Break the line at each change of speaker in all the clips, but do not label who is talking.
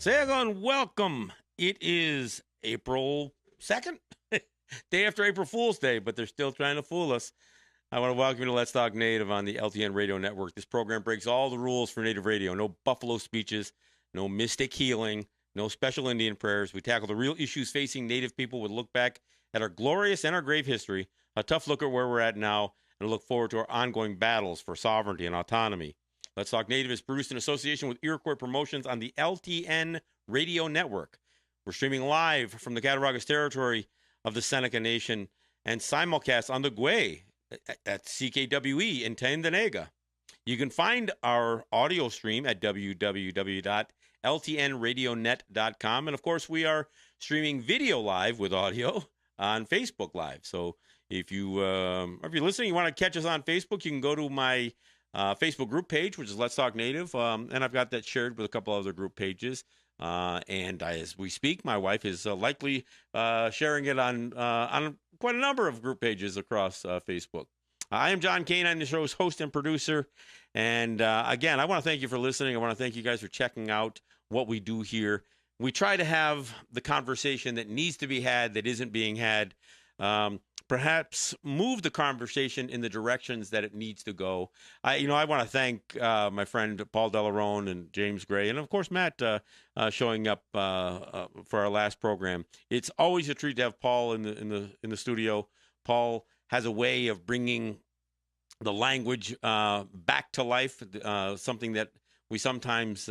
Sagan, welcome. It is April 2nd, day after April Fool's Day, but they're still trying to fool us. I want to welcome you to Let's Talk Native on the LTN Radio Network. This program breaks all the rules for Native radio. No buffalo speeches, no mystic healing, no special Indian prayers. We tackle the real issues facing Native people with a look back at our glorious and our grave history, a tough look at where we're at now, and a look forward to our ongoing battles for sovereignty and autonomy. Let's Talk Native is produced in association with Iroquois Promotions on the LTN Radio Network. We're streaming live from the Cattaraugus territory of the Seneca Nation and simulcast on the Gwe at CKWE in Tandanega. You can find our audio stream at www.ltnradionet.com. And, of course, we are streaming video live with audio on Facebook Live. So if you're listening, you want to catch us on Facebook, you can go to my Facebook group page, which is Let's Talk Native, and I've got that shared with a couple other group pages. And as we speak, my wife is likely sharing it on quite a number of group pages across Facebook. I am John Kane. I'm the show's host and producer. And again, I want to thank you for listening. I want to thank you guys for checking out what we do here. We try to have the conversation that needs to be had that isn't being had. Perhaps move the conversation in the directions that it needs to go. I want to thank my friend Paul Delarone and James Gray, and of course Matt showing up for our last program. It's always a treat to have Paul in the studio. Paul has a way of bringing the language back to life, something that we sometimes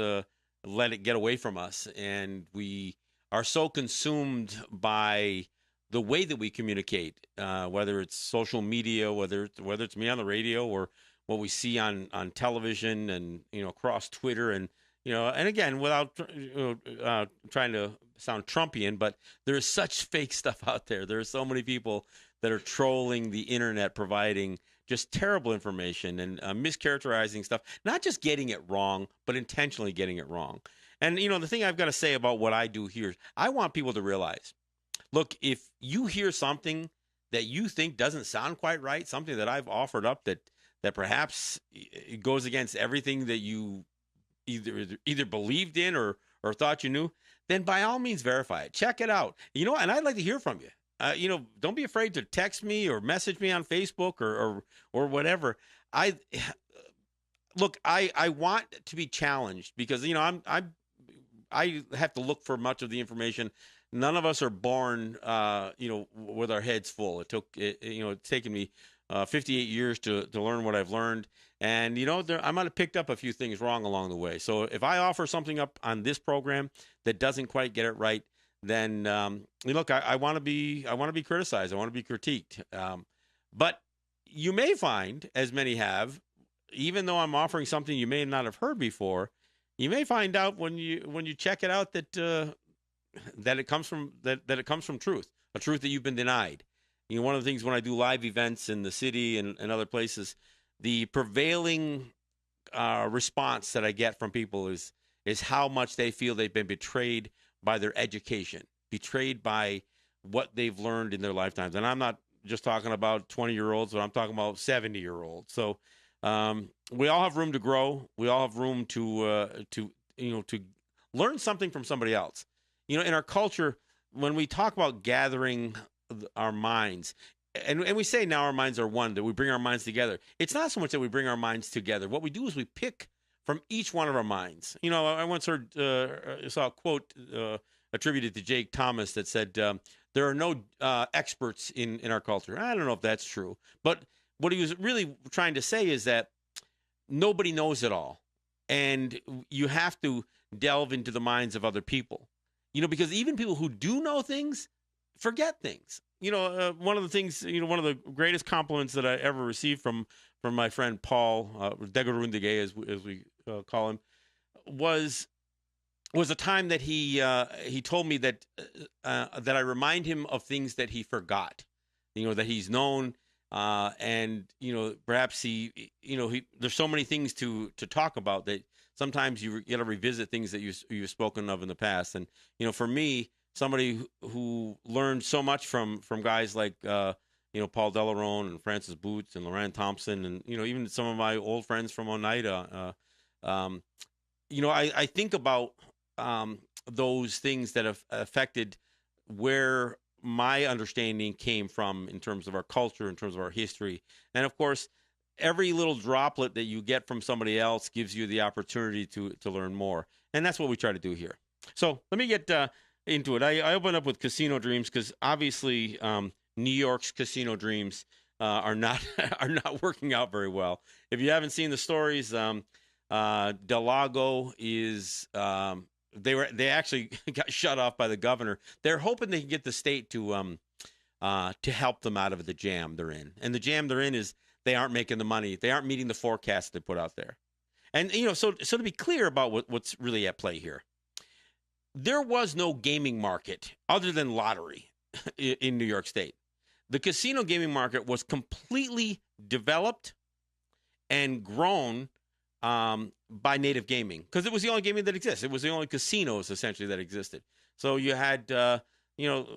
let it get away from us, and we are so consumed by the way that we communicate, whether it's social media, whether it's me on the radio or what we see on television and, across Twitter and again, without trying to sound Trumpian, but there is such fake stuff out there. There are so many people that are trolling the internet, providing just terrible information and mischaracterizing stuff, not just getting it wrong, but intentionally getting it wrong. And, the thing I've got to say about what I do here, I want people to realize, look, if you hear something that you think doesn't sound quite right, something that I've offered up that perhaps it goes against everything that you either believed in or thought you knew, then by all means verify it. Check it out. And I'd like to hear from you. Don't be afraid to text me or message me on Facebook or whatever. I want to be challenged because I have to look for much of the information. None of us are born, with our heads full. It's taken me 58 years to learn what I've learned. And, I might have picked up a few things wrong along the way. So if I offer something up on this program that doesn't quite get it right, then, look, I want to be criticized. I want to be critiqued. But you may find, as many have, even though I'm offering something you may not have heard before, you may find out when you check it out that it comes from truth, a truth that you've been denied. One of the things when I do live events in the city and other places, the prevailing response that I get from people is how much they feel they've been betrayed by their education, betrayed by what they've learned in their lifetimes. And I'm not just talking about 20-year-olds, but I'm talking about 70-year-olds. So we all have room to grow. We all have room to learn something from somebody else. In our culture, when we talk about gathering our minds, and we say now our minds are one, that we bring our minds together. It's not so much that we bring our minds together. What we do is we pick from each one of our minds. I once saw a quote attributed to Jake Thomas that said, there are no experts in our culture. I don't know if that's true. But what he was really trying to say is that nobody knows it all. And you have to delve into the minds of other people. Because even people who do know things forget things. One of the things, one of the greatest compliments that I ever received from my friend Paul Degarundige, as we call him, was a time that he told me that I remind him of things that he forgot, that he's known, and perhaps there's so many things to talk about that sometimes you got to revisit things that you've spoken of in the past. And for me, somebody who learned so much from guys like Paul Delarone and Francis Boots and Loran Thompson and even some of my old friends from Oneida, I think about those things that have affected where my understanding came from in terms of our culture, in terms of our history. And of course, every little droplet that you get from somebody else gives you the opportunity to learn more. And that's what we try to do here. So let me get into it. I open up with casino dreams because obviously New York's casino dreams are not are not working out very well. If you haven't seen the stories, Del Lago is they actually got shut off by the governor. They're hoping they can get the state to help them out of the jam they're in. And the jam they're in is they aren't making the money. They aren't meeting the forecast they put out there. And so to be clear about what's really at play here, there was no gaming market other than lottery in New York State. The casino gaming market was completely developed and grown by Native Gaming because it was the only gaming that exists. It was the only casinos essentially that existed. So you had one in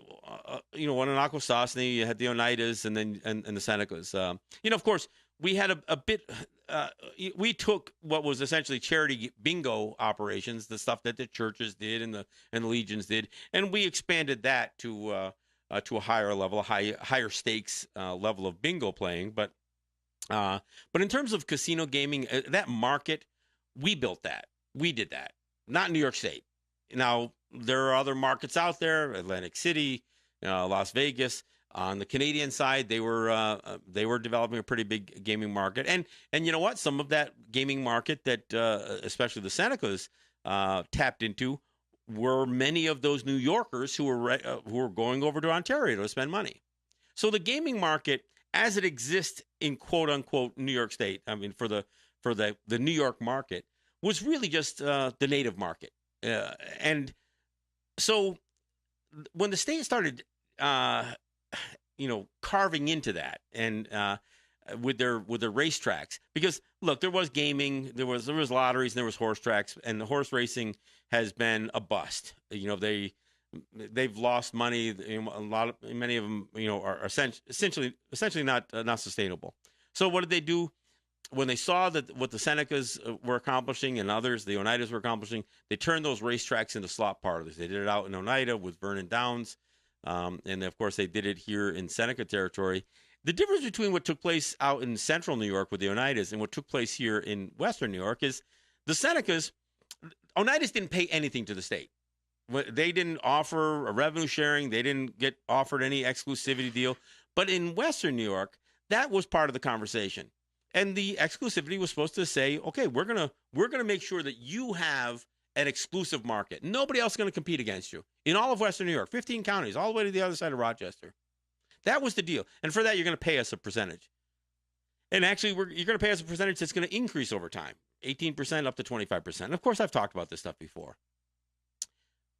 Akwesasne, you had the Oneidas, and then and the Senecas. Of course, we had a bit. We took what was essentially charity bingo operations, the stuff that the churches did and the legions did, and we expanded that to a higher level, a higher stakes level of bingo playing. But in terms of casino gaming, that market, we built that. We did that, not New York State. Now, there are other markets out there, Atlantic City, Las Vegas. On the Canadian side, they were developing a pretty big gaming market. And you know what? Some of that gaming market that especially the Senecas tapped into were many of those New Yorkers who were going over to Ontario to spend money. So the gaming market, as it exists in quote unquote New York State, I mean for the New York market, was really just the native market. And so when the state started carving into that and with their racetracks, because look, there was gaming, there was lotteries, and there was horse tracks, and the horse racing has been a bust. They've lost money. Many of them, are essentially not sustainable. So what did they do? When they saw that what the Senecas were accomplishing and others, the Oneidas were accomplishing, they turned those racetracks into slot parlors. They did it out in Oneida with Vernon Downs. And of course, they did it here in Seneca territory. The difference between what took place out in central New York with the Oneidas and what took place here in western New York is the Senecas, Oneidas didn't pay anything to the state. They didn't offer a revenue sharing. They didn't get offered any exclusivity deal. But in western New York, that was part of the conversation. And the exclusivity was supposed to say, okay, we're gonna make sure that you have an exclusive market. Nobody else is going to compete against you in all of Western New York, 15 counties, all the way to the other side of Rochester. That was the deal. And for that, you're going to pay us a percentage. And actually, you're going to pay us a percentage that's going to increase over time, 18% up to 25%. And of course, I've talked about this stuff before.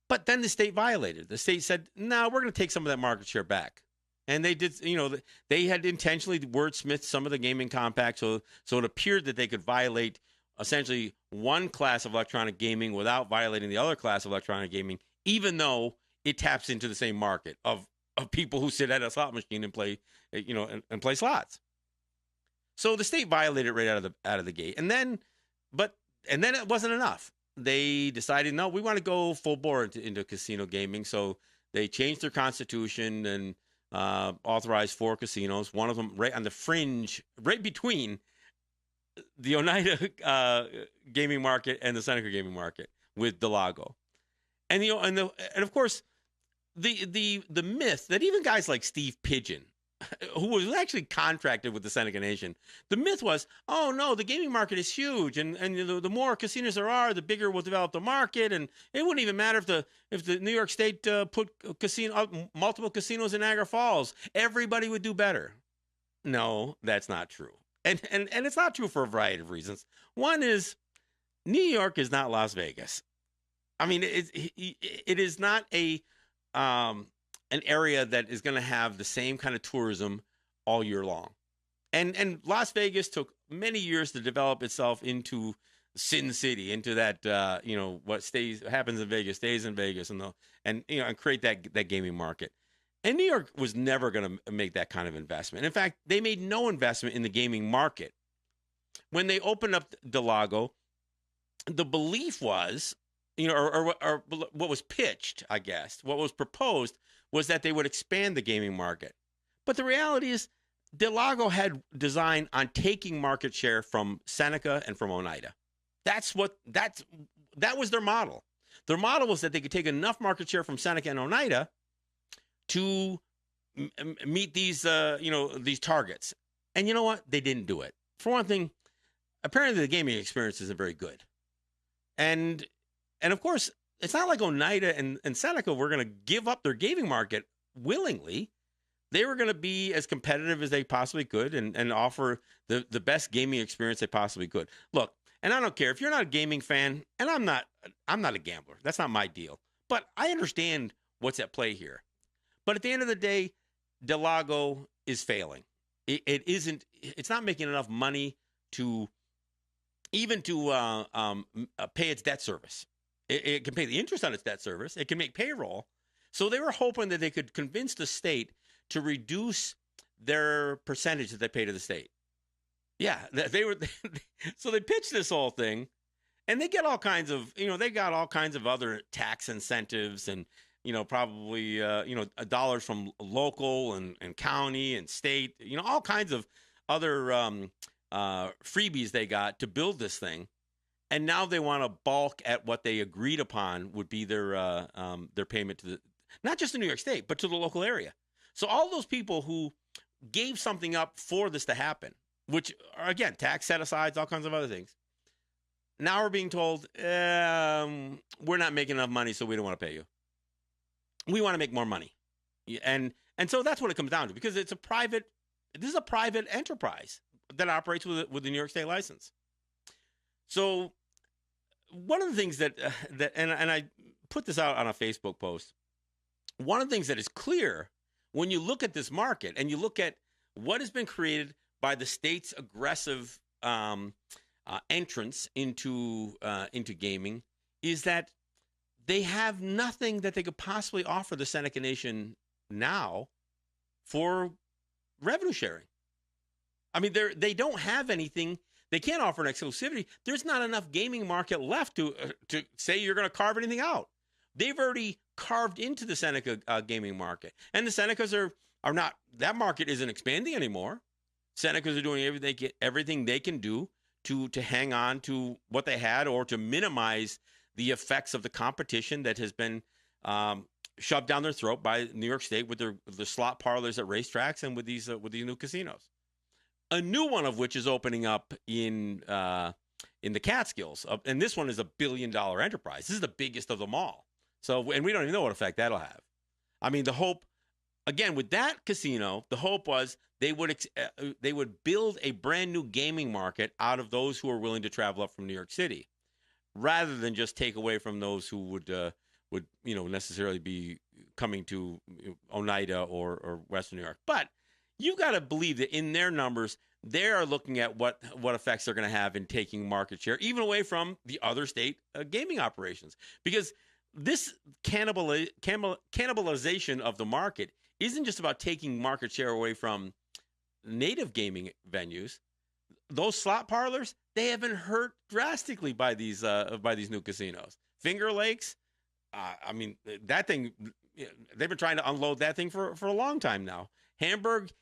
But then the state violated. The state said, no, we're going to take some of that market share back. And they did, they had intentionally wordsmithed some of the gaming compact so it appeared that they could violate essentially one class of electronic gaming without violating the other class of electronic gaming, even though it taps into the same market of people who sit at a slot machine and play, and play slots. So the state violated right out of the gate, and then it wasn't enough. They decided, no, we want to go full bore into casino gaming. So they changed their constitution and authorized 4 casinos. One of them right on the fringe, right between the Oneida gaming market and the Seneca gaming market with Del Lago. And and of course the myth that even guys like Steve Pigeon, who was actually contracted with the Seneca Nation, the myth was, oh no, the gaming market is huge, and the more casinos there are, the bigger we'll develop the market, and it wouldn't even matter if the New York State put multiple casinos in Niagara Falls, everybody would do better. No, that's not true. And it's not true for a variety of reasons. One is New York is not Las Vegas. I mean, it is not an area that is going to have the same kind of tourism all year long. And Las Vegas took many years to develop itself into Sin City, into that what happens in Vegas stays in Vegas, and create that gaming market. And New York was never going to make that kind of investment. In fact, they made no investment in the gaming market. When they opened up Del Lago, the belief was, or what was pitched, I guess, what was proposed was that they would expand the gaming market. But the reality is, Del Lago had designed on taking market share from Seneca and from Oneida. That was their model. Their model was that they could take enough market share from Seneca and Oneida to meet these these targets. And you know what? They didn't do it. For one thing, apparently the gaming experience isn't very good. And of course, it's not like Oneida and Seneca were going to give up their gaming market willingly. They were going to be as competitive as they possibly could and offer the best gaming experience they possibly could. Look, and I don't care if you're not a gaming fan, and I'm not a gambler. That's not my deal. But I understand what's at play here. But at the end of the day, Del Lago is failing. It's not making enough money to even to pay its debt service. It can pay the interest on its debt service. It can make payroll. So they were hoping that they could convince the state to reduce their percentage that they pay to the state. Yeah, they were. So they pitched this whole thing, and they get all kinds of, they got all kinds of other tax incentives and, probably, dollars from local and county and state, all kinds of other freebies they got to build this thing. And now they want to balk at what they agreed upon would be their payment to not just the New York State, but to the local area. So all those people who gave something up for this to happen, which are, again, tax set-asides, all kinds of other things, now we're being told, we're not making enough money, so we don't want to pay you. We want to make more money. And so that's what it comes down to, because this is a private enterprise that operates with the New York State license. So one of the things that I put this out on a Facebook post, one of the things that is clear when you look at this market and you look at what has been created by the state's aggressive entrance into gaming is that they have nothing that they could possibly offer the Seneca Nation now for revenue sharing. I mean, they don't have anything. They can't offer an exclusivity. There's not enough gaming market left to say you're going to carve anything out. They've already carved into the Seneca gaming market, and the Senecas are not. That market isn't expanding anymore. Senecas are doing everything they can do to hang on to what they had, or to minimize the effects of the competition that has been shoved down their throat by New York State with the slot parlors at racetracks and with these new casinos. A new one of which is opening up in the Catskills, and this one is $1 billion enterprise. This is the biggest of them all. So, and we don't even know what effect that'll have. I mean, the hope, again, with that casino, the hope was they would build a brand new gaming market out of those who are willing to travel up from New York City, rather than just take away from those who would necessarily be coming to Oneida or Western New York. But you've got to believe that in their numbers, they are looking at what effects they're going to have in taking market share, even away from the other state gaming operations. Because this cannibalization of the market isn't just about taking market share away from native gaming venues. Those slot parlors, they have been hurt drastically by these new casinos. Finger Lakes, I mean, that thing, they've been trying to unload that thing for a long time now. Hamburg,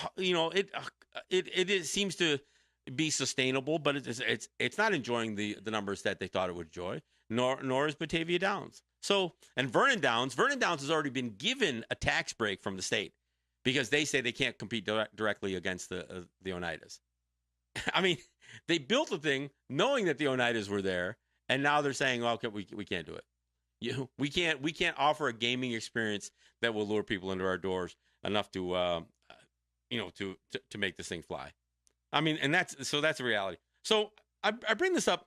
it seems to be sustainable, but it's not enjoying the numbers that they thought it would enjoy. Nor is Batavia Downs. So, and Vernon Downs has already been given a tax break from the state because they say they can't compete directly against the Oneidas. I mean, they built the thing knowing that the Oneidas were there, and now they're saying, well, okay, we can't do it. We can't offer a gaming experience that will lure people into our doors enough to make this thing fly. I mean, and that's a reality. So I bring this up.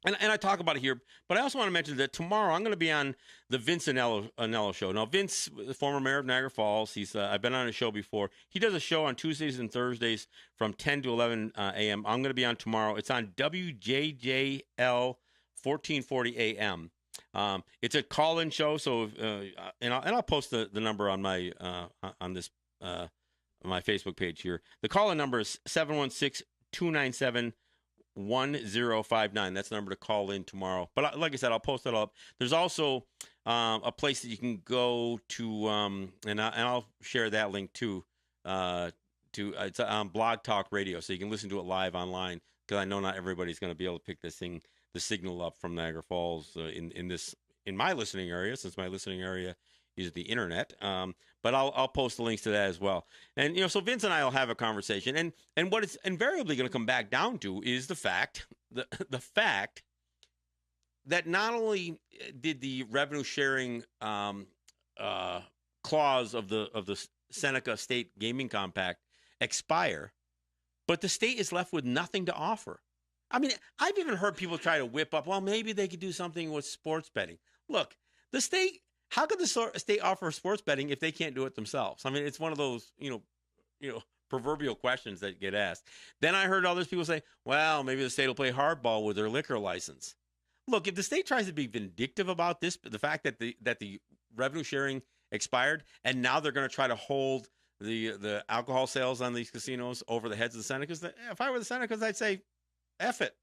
And I talk about it here, but I also want to mention that tomorrow I'm going to be on the Vince Anello show. Now, Vince, the former mayor of Niagara Falls, I've been on his show before. He does a show on Tuesdays and Thursdays from 10 to 11 a.m. I'm going to be on tomorrow. It's on WJJL 1440 a.m. It's a call-in show, so and I'll post the number on my on this my Facebook page here. The call-in number is 716-297 1059. That's the number to call in tomorrow. But like I said, I'll post it up. There's also a place that you can go to, and I'll share that link too. It's on Blog Talk Radio, so you can listen to it live online. Because I know not everybody's going to be able to pick the signal up from Niagara Falls in my listening area, since my listening area is the internet. But I'll post the links to that as well. And so Vince and I will have a conversation. And what it's invariably going to come back down to is the fact that not only did the revenue sharing clause of the Seneca State Gaming Compact expire, but the state is left with nothing to offer. I mean, I've even heard people try to whip up, well, maybe they could do something with sports betting. Look, the state, how could the state offer sports betting if they can't do it themselves? I mean, it's one of those, proverbial questions that get asked. Then I heard others people say, well, maybe the state will play hardball with their liquor license. Look, if the state tries to be vindictive about this, the fact that the revenue sharing expired, and now they're going to try to hold the alcohol sales on these casinos over the heads of the Senecas. If I were the Senecas, I'd say, F it.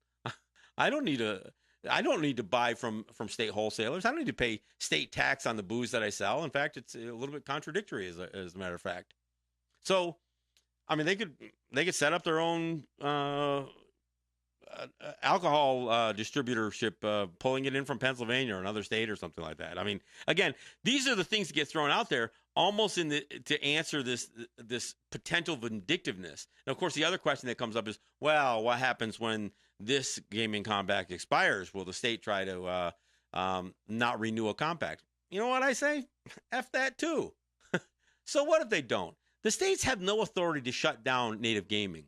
I don't need to buy from state wholesalers. I don't need to pay state tax on the booze that I sell. In fact, it's a little bit contradictory as a matter of fact. So, I mean, they could set up their own alcohol distributorship, pulling it in from Pennsylvania or another state or something like that. I mean, again, these are the things that get thrown out there almost to answer this potential vindictiveness. And of course, the other question that comes up is, well, what happens when this gaming compact expires? Will the state try to not renew a compact? You know what I say? F that too. So what if they don't? The states have no authority to shut down native gaming.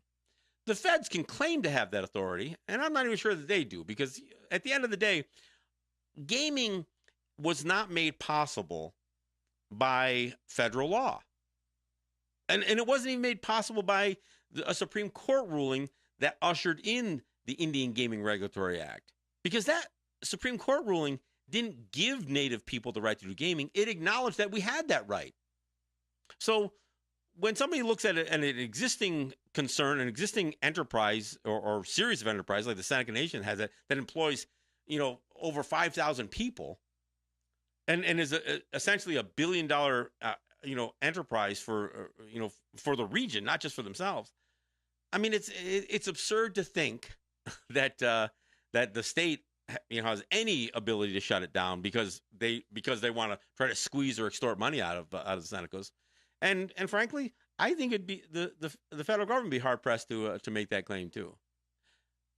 The feds can claim to have that authority, and I'm not even sure that they do, because at the end of the day, gaming was not made possible by federal law. And it wasn't even made possible by a Supreme Court ruling that ushered in the Indian Gaming Regulatory Act. Because that Supreme Court ruling didn't give Native people the right to do gaming. It acknowledged that we had that right. So when somebody looks at an existing concern, an existing enterprise or series of enterprises like the Seneca Nation has that employs, over 5,000 people and is essentially $1 billion, enterprise for the region, not just for themselves. I mean, it's absurd to think that the state, has any ability to shut it down because they want to try to squeeze or extort money out of the Senecas. And frankly, I think it'd be the federal government would be hard pressed to make that claim too.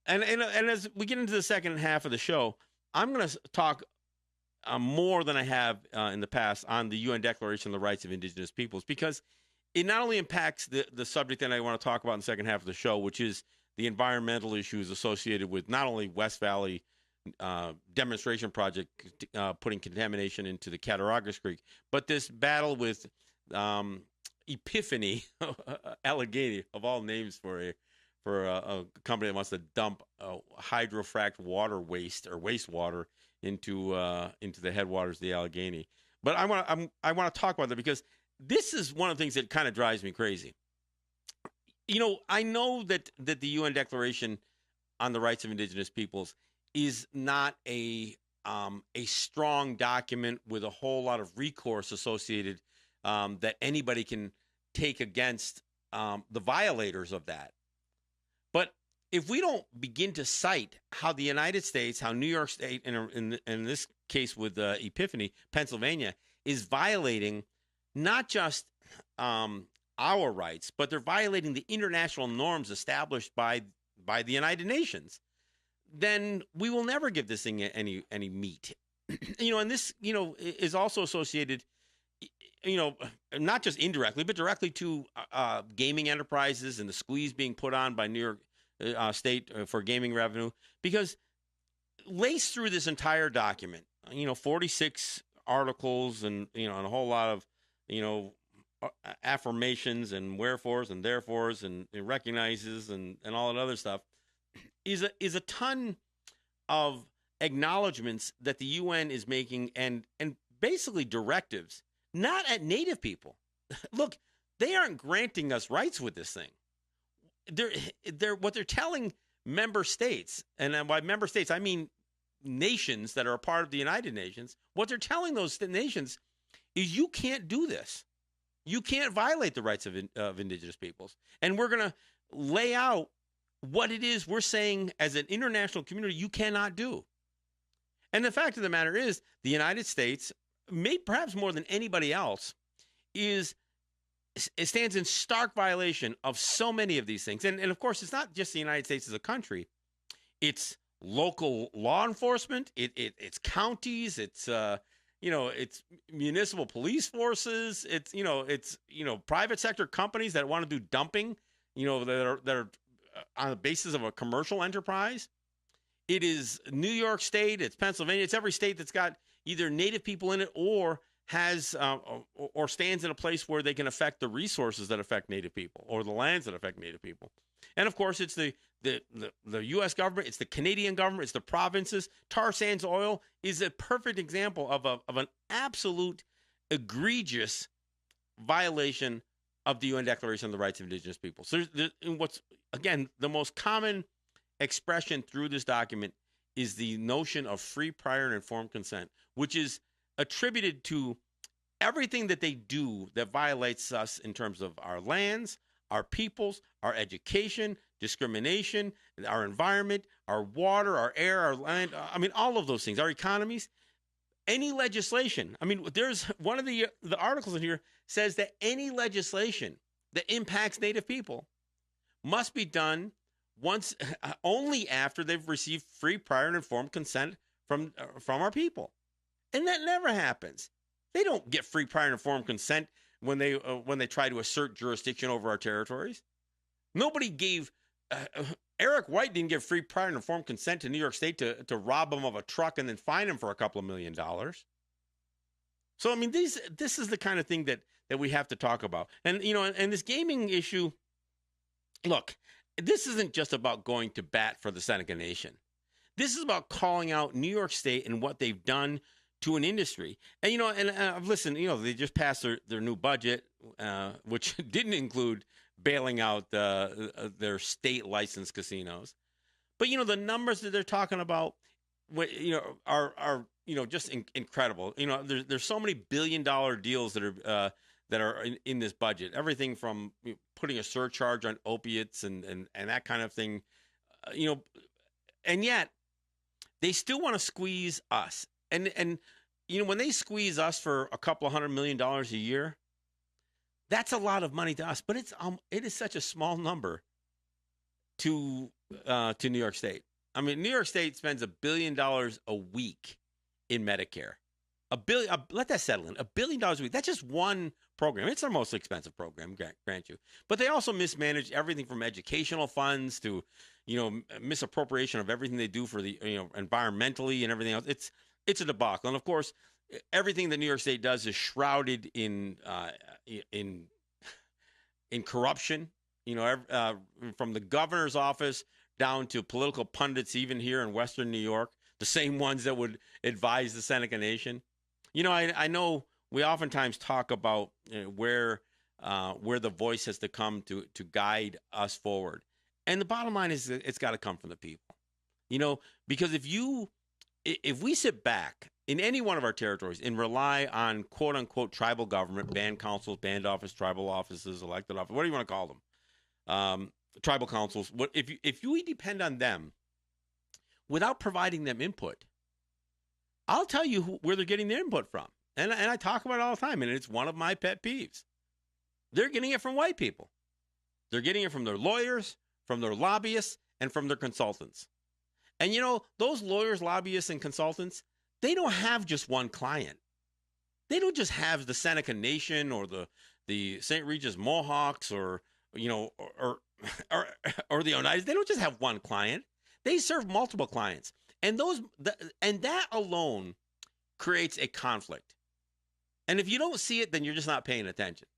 And as we get into the second half of the show, I'm going to talk more than I have in the past on the UN Declaration of the Rights of Indigenous Peoples, because it not only impacts the subject that I want to talk about in the second half of the show, which is the environmental issues associated with not only West Valley demonstration project putting contamination into the Cattaraugus Creek, but this battle with Epiphany Allegheny, of all names for a company that wants to dump hydrofracked water waste or wastewater into the headwaters of the Allegheny. But I want to talk about that because this is one of the things that kind of drives me crazy. I know that the UN Declaration on the Rights of Indigenous Peoples is not a strong document with a whole lot of recourse associated that anybody can take against the violators of that. But if we don't begin to cite how the United States, how New York State, in this case with Epiphany, Pennsylvania, is violating not just our rights, but they're violating the international norms established by the United Nations, then we will never give this thing any meat. And this, is also associated, not just indirectly, but directly to gaming enterprises and the squeeze being put on by New York State for gaming revenue. Because laced through this entire document, 46 articles and, and a whole lot of, affirmations and wherefores and therefores and it recognizes and all that other stuff is a ton of acknowledgments that the UN is making and basically directives, not at Native people. Look, they aren't granting us rights with this thing. They're what they're telling member states, and by member states, I mean nations that are a part of the United Nations, what they're telling those nations is you can't do this. You can't violate the rights of indigenous peoples. And we're going to lay out what it is we're saying as an international community you cannot do. And the fact of the matter is, the United States, perhaps more than anybody else, it stands in stark violation of so many of these things. And of course, it's not just the United States as a country. It's local law enforcement. It's counties. It's it's municipal police forces. It's private sector companies that want to do dumping. That are on the basis of a commercial enterprise. It is New York State. It's Pennsylvania. It's every state that's got either Native people in it or has or stands in a place where they can affect the resources that affect Native people or the lands that affect Native people. And of course, it's the U.S. government, it's the Canadian government, it's the provinces. Tar sands oil is a perfect example of an absolute egregious violation of the UN Declaration on the Rights of Indigenous Peoples. So what's, again, the most common expression through this document is the notion of free, prior, and informed consent, which is attributed to everything that they do that violates us in terms of our lands, our peoples, our education, discrimination, our environment, our water, our air, our land. I mean, all of those things, our economies. Any legislation. I mean, there's one of the articles in here says that any legislation that impacts Native people must be done only after they've received free, prior, and informed consent from our people. And that never happens. They don't get free, prior, and informed consent when they try to assert jurisdiction over our territories. Nobody gave Eric White didn't give free, prior, and informed consent to New York State to rob him of a truck and then fine him for a couple of $1 million. So I mean, this is the kind of thing that we have to talk about. And and this gaming issue. Look, this isn't just about going to bat for the Seneca Nation. This is about calling out New York State and what they've done to an industry. And I've listened. They just passed their new budget, which didn't include bailing out their state licensed casinos. But the numbers that they're talking about, are just incredible. There's so many $1 billion deals that are in this budget. Everything from putting a surcharge on opiates and that kind of thing. And yet they still want to squeeze us. And when they squeeze us for a couple of $100 million a year, that's a lot of money to us. But it is such a small number to New York State. I mean, New York State spends $1 billion a week in Medicare. Let that settle in. $1 billion a week. That's just one program. It's our most expensive program, grant you. But they also mismanage everything from educational funds to, misappropriation of everything they do for the, environmentally and everything else. It's a debacle. And of course, everything that New York State does is shrouded in corruption. From the governor's office down to political pundits, even here in Western New York, the same ones that would advise the Seneca Nation. I know we oftentimes talk about where the voice has to come to guide us forward. And the bottom line is it's got to come from the people. Because if we sit back in any one of our territories and rely on quote unquote tribal government, band councils, band office, tribal offices, elected office, what do you want to call them? Tribal councils. If we depend on them without providing them input, I'll tell you where they're getting their input from. And I talk about it all the time, and it's one of my pet peeves. They're getting it from white people. They're getting it from their lawyers, from their lobbyists, and from their consultants. And those lawyers, lobbyists, and consultants, they don't have just one client. They don't just have the Seneca Nation or the St. Regis Mohawks or the Oneidas. They don't just have one client. They serve multiple clients. And that alone creates a conflict. And if you don't see it, then you're just not paying attention.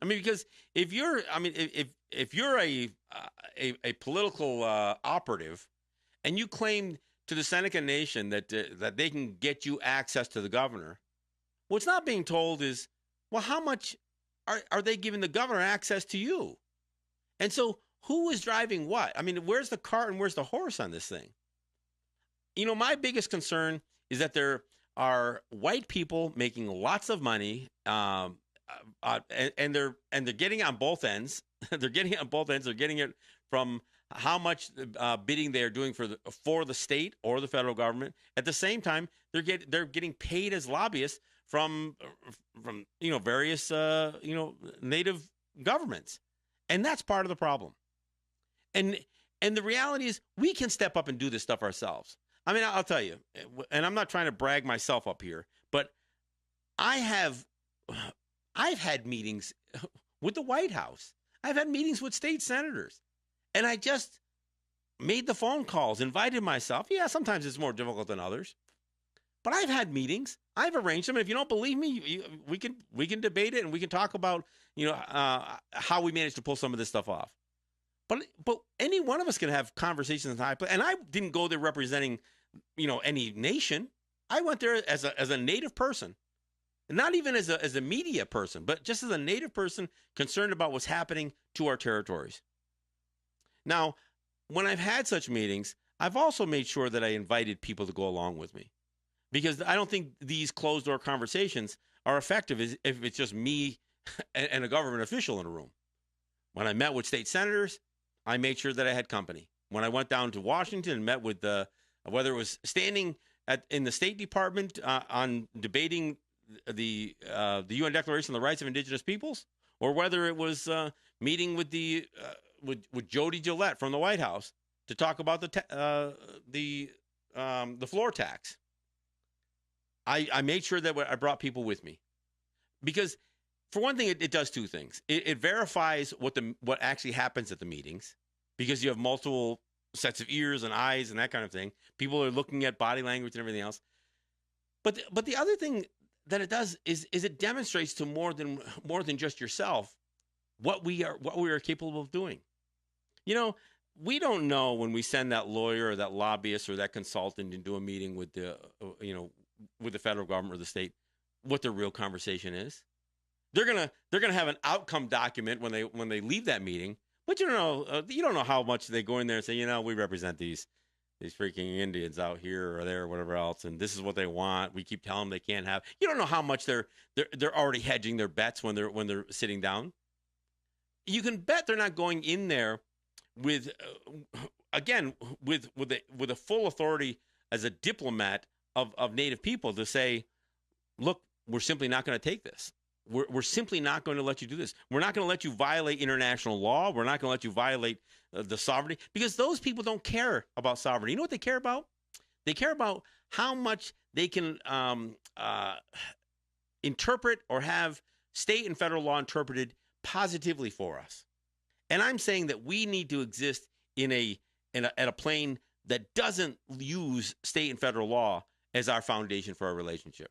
I mean, because if you're a political operative, and you claim to the Seneca Nation that they can get you access to the governor, what's not being told is, well, how much are they giving the governor access to you? And so who is driving what? I mean, where's the cart and where's the horse on this thing? My biggest concern is that there are white people making lots of money, and they're getting on both ends. They're getting it on both ends. They're getting it from how much bidding they are doing for the state or the federal government. At the same time, they're getting paid as lobbyists from various native governments, and that's part of the problem. And the reality is, we can step up and do this stuff ourselves. I mean, I'll tell you, and I'm not trying to brag myself up here, but I've had meetings with the White House. I've had meetings with state senators, and I just made the phone calls, invited myself. Yeah, sometimes it's more difficult than others, but I've had meetings. I've arranged them. And if you don't believe me, we can debate it, and we can talk about how we managed to pull some of this stuff off. But any one of us can have conversations. And I didn't go there representing any nation. I went there as a native person, and not even as a media person, but just as a native person concerned about what's happening to our territories. Now, when I've had such meetings, I've also made sure that I invited people to go along with me, because I don't think these closed door conversations are effective if it's just me and a government official in a room. When I met with state senators, I made sure that I had company. When I went down to Washington and met with whether it was standing in the State Department on debating the UN Declaration on the Rights of Indigenous Peoples, or whether it was meeting with with Jody Gillette from the White House to talk about the floor tax, I made sure that I brought people with me, because for one thing, it does two things. It verifies what actually happens at the meetings, because you have multiple sets of ears and eyes and that kind of thing. People are looking at body language and everything else. But the other thing that it does is it demonstrates to more than just yourself what we are capable of doing. We don't know when we send that lawyer or that lobbyist or that consultant into a meeting with the federal government or the state what their real conversation is. They're gonna have an outcome document when they leave that meeting, but you don't know how much they go in there and say, we represent these freaking Indians out here or there or whatever else, and this is what they want. We keep telling them they can't have. You don't know how much they're already hedging their bets when they're sitting down. You can bet they're not going in there with a full authority as a diplomat of Native people to say, look, we're simply not going to take this. We're simply not going to let you do this. We're not going to let you violate international law. We're not going to let you violate the sovereignty, because those people don't care about sovereignty. You know what they care about? They care about how much they can interpret or have state and federal law interpreted positively for us. And I'm saying that we need to exist at a plane that doesn't use state and federal law as our foundation for our relationship.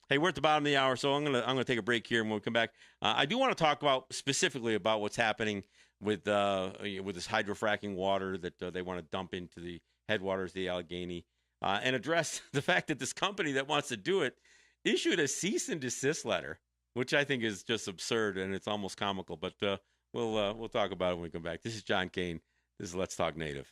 Hey, we're at the bottom of the hour, so I'm gonna take a break here, and when we come back, I do want to talk specifically about what's happening with this hydrofracking water that they want to dump into the headwaters of the Allegheny, and address the fact that this company that wants to do it issued a cease and desist letter, which I think is just absurd and it's almost comical. But we'll talk about it when we come back. This is John Kane. This is Let's Talk Native.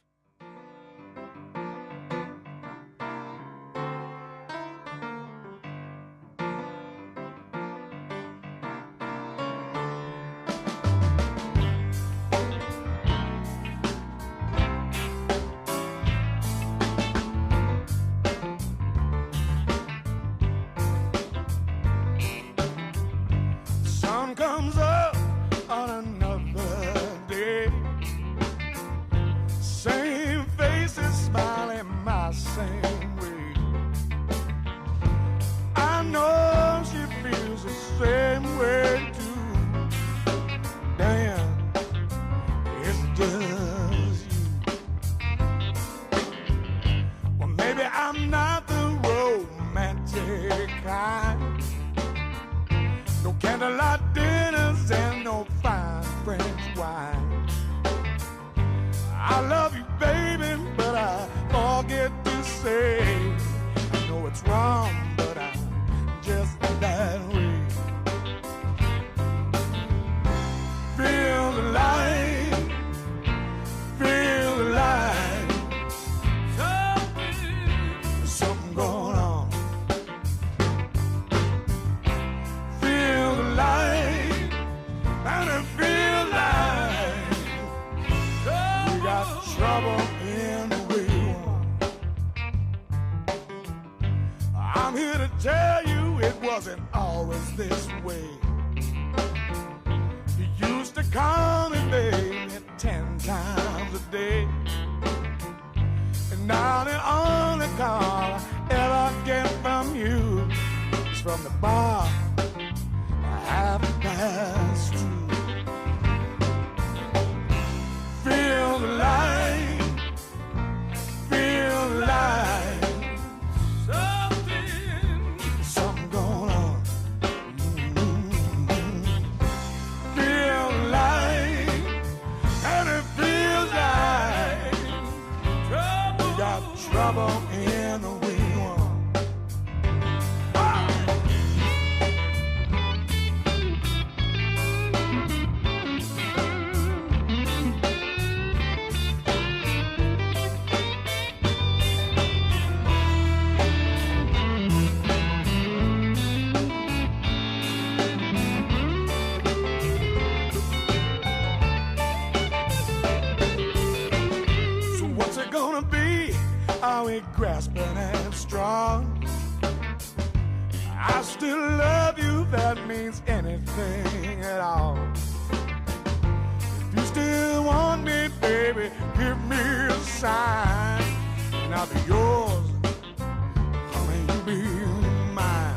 Comes up on another day. Same faces smiling my same way. I know she feels the same way too. Damn, it's just you. Well, maybe I'm not the romantic kind. No candlelight dinners and no fine French wine. I love you, baby, but I forget to say. I know it's wrong, but I'm just that way. Feel the light tell you it wasn't always this way. You used to call me baby 10 times a day. And now the only call I ever get from you is from the bar 2:30. Feel the light, feel the light. Something going on. Feel the light, and it feels like we got trouble in the wing one. Are we grasping and strong? I still love you, if that means anything at all. If you still want me, baby, give me a sign, and I'll be yours, honey, you be mine.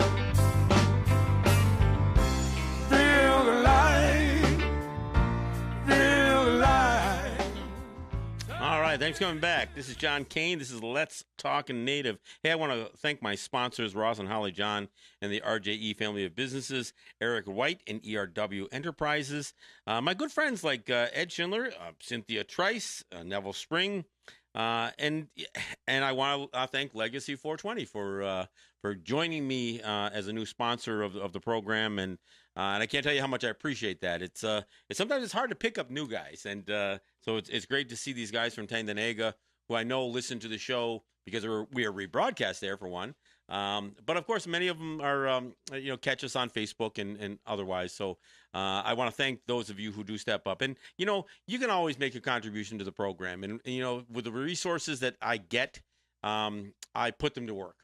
Feel the light, feel the light.
All right, thanks for coming back. This is John Kane. This is Let's Talk in Native. Hey, I want to thank my sponsors, Ross and Holly John and the RJE family of businesses, Eric White and ERW Enterprises. My good friends like Ed Schindler, Cynthia Trice, Neville Spring, and I want to thank Legacy 420 for joining me as a new sponsor of the program, and I can't tell you how much I appreciate that. It's sometimes it's hard to pick up new guys, and so it's great to see these guys from Tandanega who I know listen to the show because we are rebroadcast there for one. But of course, many of them are catch us on Facebook and otherwise. So I want to thank those of you who do step up, and you can always make a contribution to the program, and with the resources that I get, I put them to work.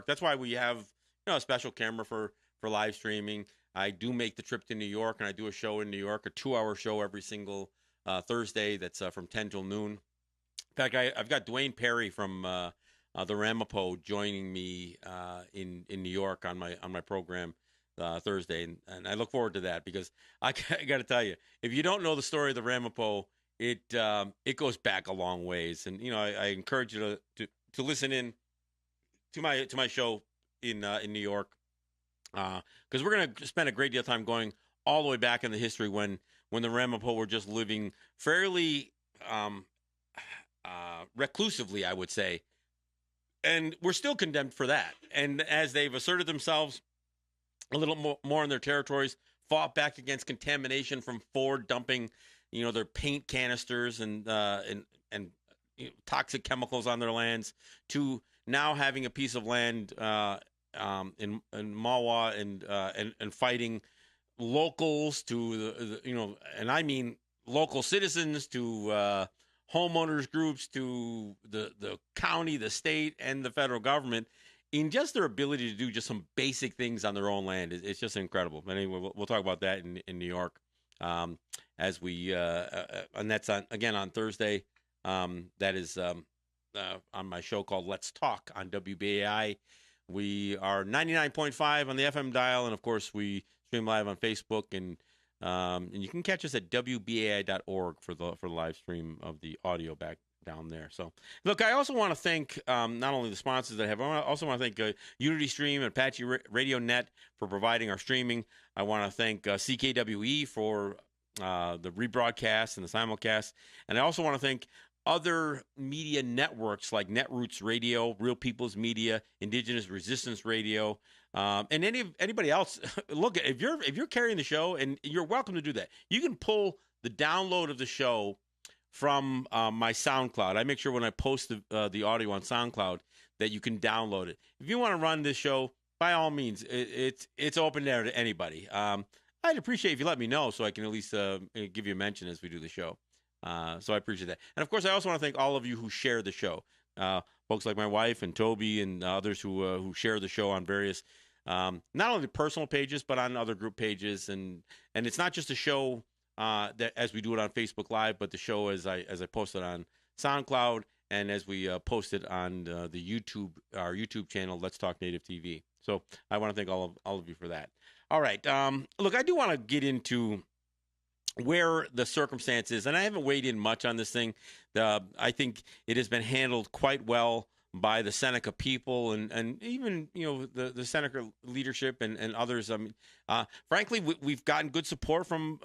That's why we have a special camera for live streaming. I do make the trip to New York, and I do a show in New York, a 2-hour show every single Thursday. That's from 10 till noon. In fact, I've got Dwayne Perry from the Ramapo joining me in New York on my program Thursday, and I look forward to that because I got to tell you, if you don't know the story of the Ramapo, it goes back a long ways, and I encourage you to listen in to my show in New York because we're going to spend a great deal of time going all the way back in the history when the Ramapo were just living fairly reclusively, I would say. And we're still condemned for that. And as they've asserted themselves a little more in their territories, fought back against contamination from Ford dumping, their paint canisters and toxic chemicals on their lands, to now having a piece of land in Mawa and fighting locals to and I mean local citizens to homeowners groups to the county, the state, and the federal government in just their ability to do just some basic things on their own land. It's just incredible. But anyway, we'll talk about that in New York as we and that's on Thursday. That is on my show called Let's Talk on WBAI. We are 99.5 on the FM dial, and of course we stream live on Facebook, and you can catch us at WBAI.org for the live stream of the audio back down there. So, look, I also want to thank not only the sponsors that I have, I also want to thank Unity Stream and Apache Radio Net for providing our streaming. I want to thank CKWE for the rebroadcast and the simulcast, and I also want to thank other media networks like Netroots Radio, Real People's Media, Indigenous Resistance Radio, and anybody else. Look, if you're carrying the show, and you're welcome to do that, you can pull the download of the show from my SoundCloud. I make sure when I post the audio on SoundCloud that you can download it. If you want to run this show, by all means, it's open there to anybody. I'd appreciate if you let me know so I can at least give you a mention as we do the show. So I appreciate that. And, of course, I also want to thank all of you who share the show. folks like my wife and Toby and others who share the show on various not only personal pages but on other group pages, and it's not just a show that as we do it on Facebook Live, but the show as I post it on SoundCloud and as we post it on our YouTube channel, Let's Talk Native TV. So I want to thank all of you for that. All right, look, I do want to get into where the circumstances, and I haven't weighed in much on this thing. I think it has been handled quite well by the Seneca people and even the Seneca leadership and others. I mean, frankly, we've gotten good support from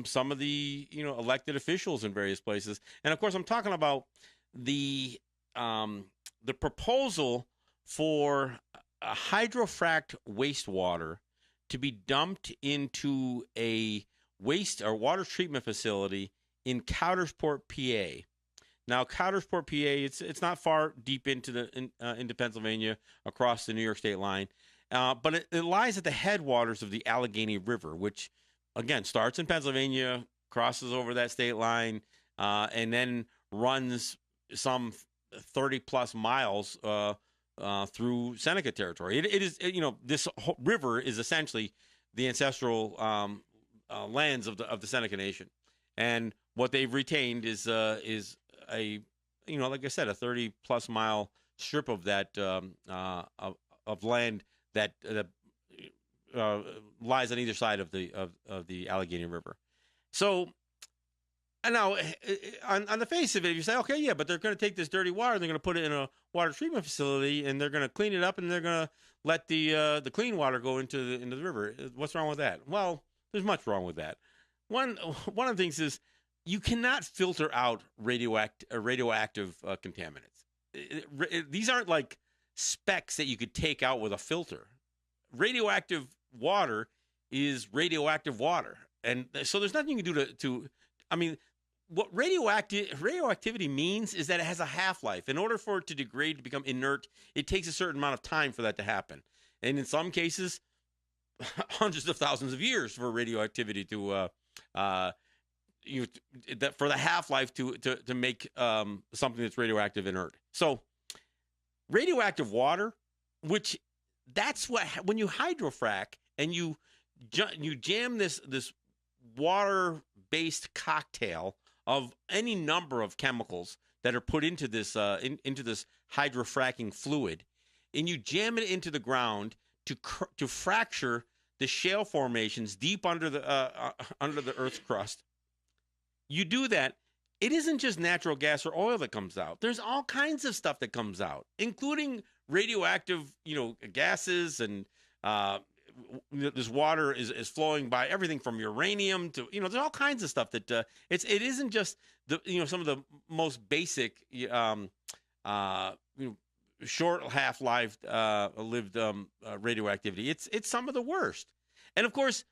some of the elected officials in various places, and of course, I'm talking about the proposal for a hydrofracked wastewater to be dumped into a waste or water treatment facility in Coudersport, PA. Now, Coudersport, PA, it's not far deep into into Pennsylvania, across the New York state line, but it lies at the headwaters of the Allegheny River, which, again, starts in Pennsylvania, crosses over that state line, and then runs some 30-plus miles through Seneca territory. It is, this whole river is essentially the ancestral lands of the Seneca Nation, and what they've retained is a like I said, a 30-plus mile strip of that of land that lies on either side of the Allegheny River. So. And now, on the face of it, you say, okay, yeah, but they're going to take this dirty water, they're going to put it in a water treatment facility, and they're going to clean it up, and they're going to let the clean water go into the river. What's wrong with that? Well, there's much wrong with that. One of the things is you cannot filter out radioactive contaminants. These aren't like specks that you could take out with a filter. Radioactive water is radioactive water, and so there's nothing you can do to. I mean, what radioactivity means is that it has a half-life. In order for it to degrade, to become inert, it takes a certain amount of time for that to happen. And in some cases, hundreds of thousands of years for radioactivity to for the half-life to make something that's radioactive inert. So radioactive water, which that's what, when you hydrofrack and you jam this water-based cocktail of any number of chemicals that are put into this into this hydrofracking fluid, and you jam it into the ground to fracture the shale formations deep under the Earth's crust. You do that, it isn't just natural gas or oil that comes out. There's all kinds of stuff that comes out, including radioactive, gases, and this water is flowing by everything from uranium to, there's all kinds of stuff that it isn't just some of the most basic short half-life lived radioactivity. It's some of the worst. And of course,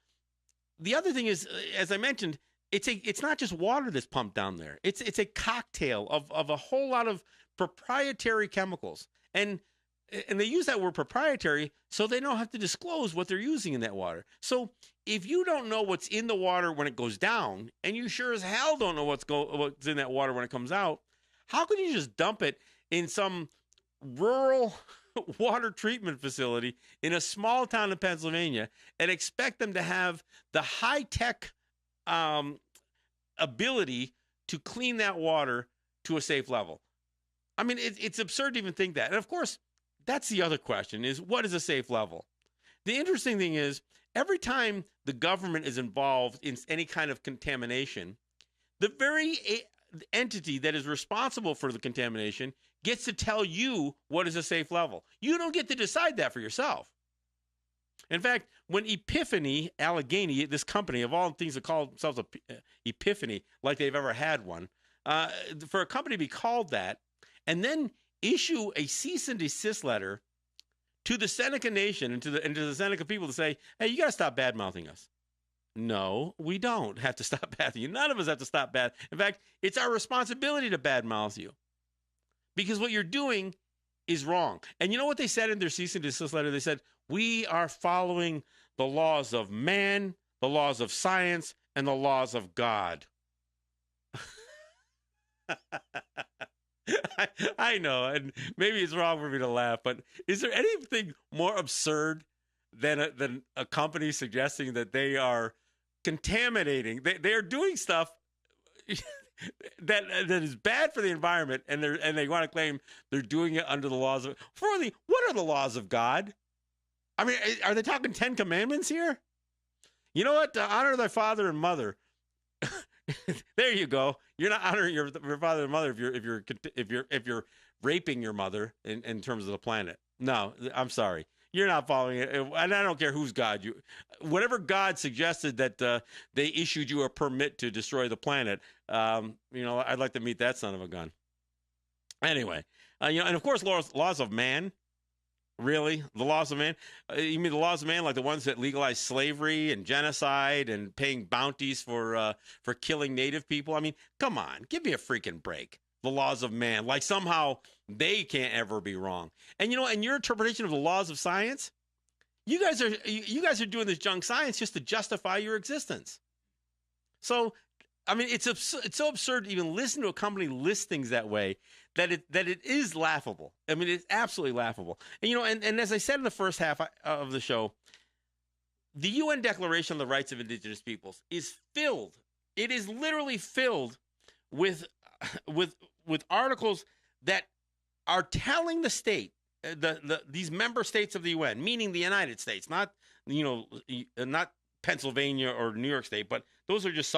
the other thing is, as I mentioned, it's not just water that's pumped down there. It's a cocktail of a whole lot of proprietary chemicals. And they use that word proprietary so they don't have to disclose what they're using in that water. So if you don't know what's in the water when it goes down, and you sure as hell don't know what's in that water when it comes out, how can you just dump it in some rural water treatment facility in a small town in Pennsylvania and expect them to have the high-tech ability to clean that water to a safe level? I mean, it's absurd to even think that. And of course, that's the other question, is what is a safe level? The interesting thing is, every time the government is involved in any kind of contamination, the very entity that is responsible for the contamination gets to tell you what is a safe level. You don't get to decide that for yourself. In fact, when Epiphany Allegheny, this company of all things that call themselves Epiphany, like they've ever had one, for a company to be called that, and then issue a cease and desist letter to the Seneca Nation and to the Seneca people to say, hey, you got to stop bad-mouthing us. No, we don't have to stop bad-mouthing you. None of us have to stop bad. In fact, it's our responsibility to bad-mouth you, because what you're doing is wrong. And you know what they said in their cease and desist letter? They said, we are following the laws of man, the laws of science, and the laws of God. I know, and maybe it's wrong for me to laugh, but is there anything more absurd than a company suggesting that they are contaminating? They are doing stuff that is bad for the environment, and they want to claim they're doing it under the laws of. What are the laws of God? I mean, are they talking 10 Commandments here? You know what? To honor thy father and mother. There you go. You're not honoring your father and mother if you're raping your mother in terms of the planet. No, I'm sorry. You're not following it, and I don't care whose God whatever God suggested that they issued you a permit to destroy the planet. I'd like to meet that son of a gun. Anyway, and of course, laws of man. Really? The laws of man? You mean the laws of man like the ones that legalize slavery and genocide and paying bounties for killing native people? I mean, come on. Give me a freaking break. The laws of man. Like somehow they can't ever be wrong. And and your interpretation of the laws of science, you guys are doing this junk science just to justify your existence. So, I mean, it's so absurd to even listen to a company list things that way that it is laughable. I mean, it's absolutely laughable. And and as I said in the first half of the show, the UN Declaration on the Rights of Indigenous Peoples is filled. It is literally filled with articles that are telling the state, these member states of the UN, meaning the United States, not Pennsylvania or New York State, but those are just